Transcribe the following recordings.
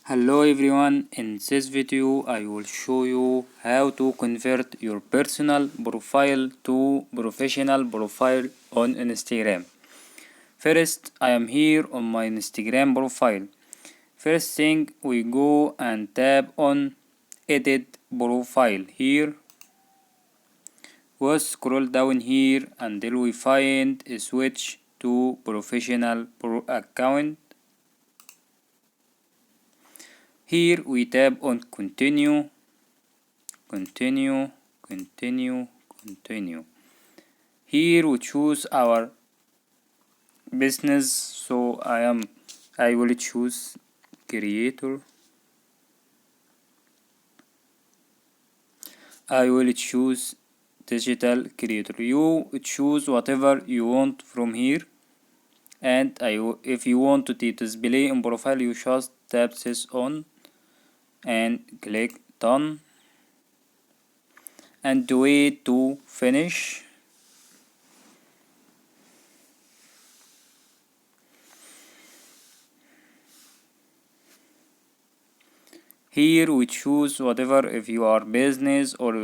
Hello everyone, in this video I will show you how to convert your personal profile to professional profile on Instagram. First, I am here on my Instagram profile. First thing, we go and tap on edit profile here. We'll scroll down here until we find a switch to professional account. Here we tap on continue. Here we choose our business, so I will choose creator. I will choose digital creator. You choose whatever you want from here, and if you want to display in profile, you just tap this on and click done and wait to finish. Here we choose whatever, if you are business or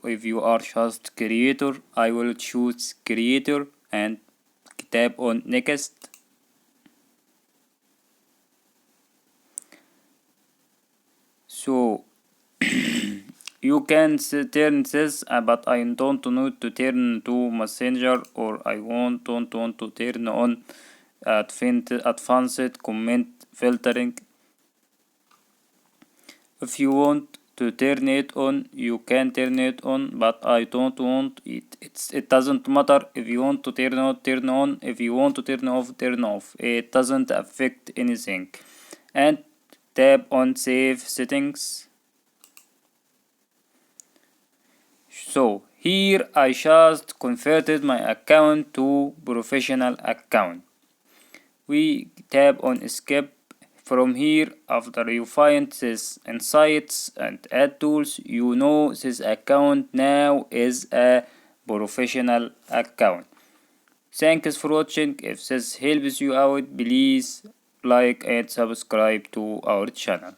if you are just creator. I will choose creator and tap on next. So you can turn this, but I don't need to turn to messenger, or I don't want to turn on advanced comment filtering. If you want to turn it on, you can turn it on, but I don't want it. It doesn't matter. If you want to turn on, turn on. If you want to turn off, turn off. It doesn't affect anything. And tap on save settings. So here I just converted my account to professional account. We tap on skip. From here, after you find this insights and add tools, you know this account now is a professional account. Thanks for watching. If this helps you out, please like and subscribe to our channel.